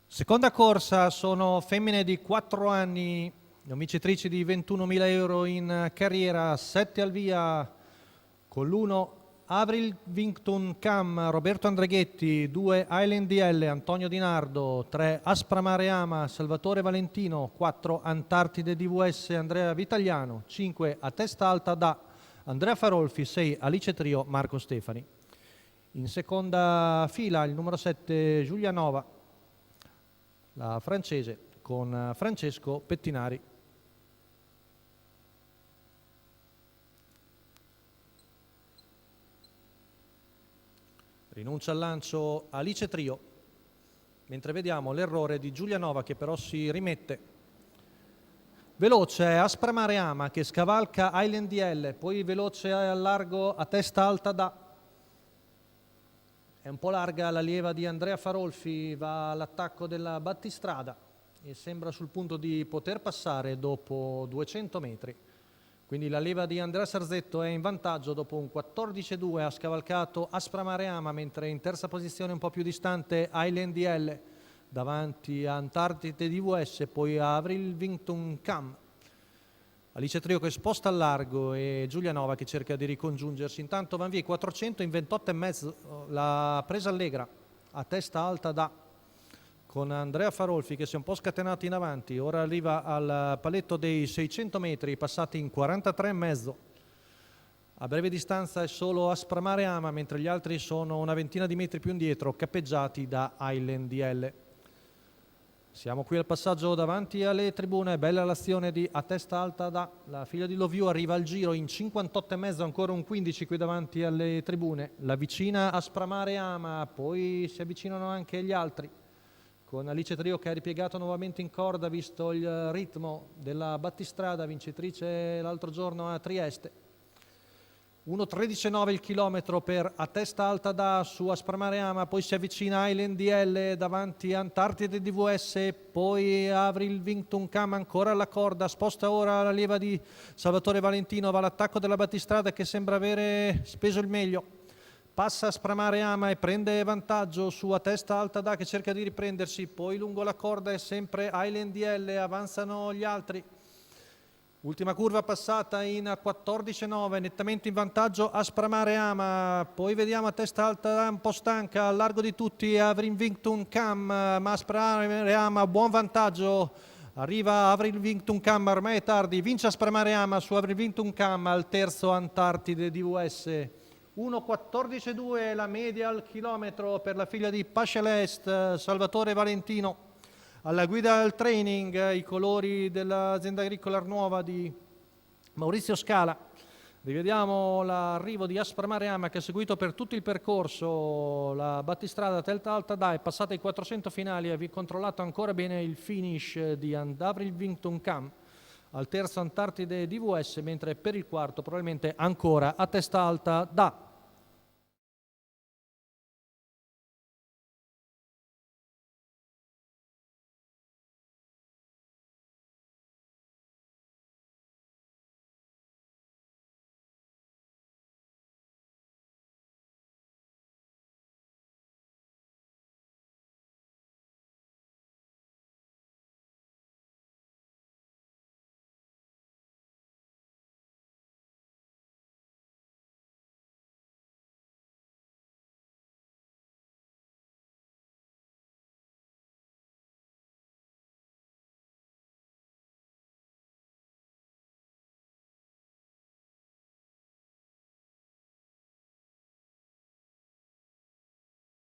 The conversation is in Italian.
Seconda corsa, sono femmine di 4 anni, vincitrici di 21.000 euro in carriera, 7 al via con l'1 Avril Wington Cam, Roberto Andreghetti, 2 Island DL, Antonio Di Nardo, 3 Aspramare Ama, Salvatore Valentino, 4 Antartide DVS, Andrea Vitagliano, 5 A Testa Alta da Andrea Farolfi, 6 Alice Trio, Marco Stefani. In seconda fila il numero 7 Giulianova, la francese, con Francesco Pettinari. Rinuncia al lancio Alice Trio, mentre vediamo l'errore di Giulianova che però si rimette. Veloce Aspramare Ama che scavalca Island DL, poi veloce al largo A Testa Alta da. È un po' larga la lieva di Andrea Farolfi, va all'attacco della battistrada e sembra sul punto di poter passare dopo 200 metri. Quindi la leva di Andrea Sarzetto è in vantaggio dopo un 14-2, ha scavalcato Aspramare Ama, mentre in terza posizione un po' più distante Island DL, davanti a Antartide DVS, poi a Avril Wington Cam. Alice Trio che sposta al largo e Giulianova che cerca di ricongiungersi. Intanto van via 400 in 28,5, la presa allegra a Testa Alta da, con Andrea Farolfi che si è un po' scatenato in avanti, ora arriva al paletto dei 600 metri passati in 43,5. A breve distanza è solo Aspramare Ama, mentre gli altri sono una ventina di metri più indietro, cappeggiati da Island DL. Siamo qui al passaggio davanti alle tribune, bella l'azione di A Testa Alta da, la figlia di Loviu arriva al giro in 58,5, ancora un 15 qui davanti alle tribune, la vicina Aspramare Ama, poi si avvicinano anche gli altri, con Alice Trio che ha ripiegato nuovamente in corda visto il ritmo della battistrada, vincitrice l'altro giorno a Trieste. 1,13,9 il chilometro per A Testa Alta da su Aspramare Ama, poi si avvicina Island DL davanti a Antartide DVS, poi Avril Wington Cam ancora alla corda, sposta ora la leva di Salvatore Valentino, va all'attacco della battistrada che sembra avere speso il meglio. Passa Aspramare Ama e prende vantaggio su A Testa Alta da che cerca di riprendersi, poi lungo la corda è sempre Island DL, avanzano gli altri. Ultima curva passata in 14,9, nettamente in vantaggio Aspramare Ama, poi vediamo A Testa Alta un po' stanca, al largo di tutti Avril Wington Cam, ma Aspramare Ama buon vantaggio, arriva Avril Wington Cam, ormai è tardi, vince Aspramare Ama su Avril Wington Cam al terzo Antartide DVS. 1,14,2 la media al chilometro per la figlia di Pascelest, Salvatore Valentino. Alla guida del training, i colori dell'azienda agricola Arnuova di Maurizio Scala. Rivediamo l'arrivo di Aspramare Ama che ha seguito per tutto il percorso la battistrada Testa Alta da, è passata ai 400 finali, ha controllato ancora bene il finish di Avril Wington Cam al terzo Antartide DVS, mentre per il quarto probabilmente ancora A Testa Alta da.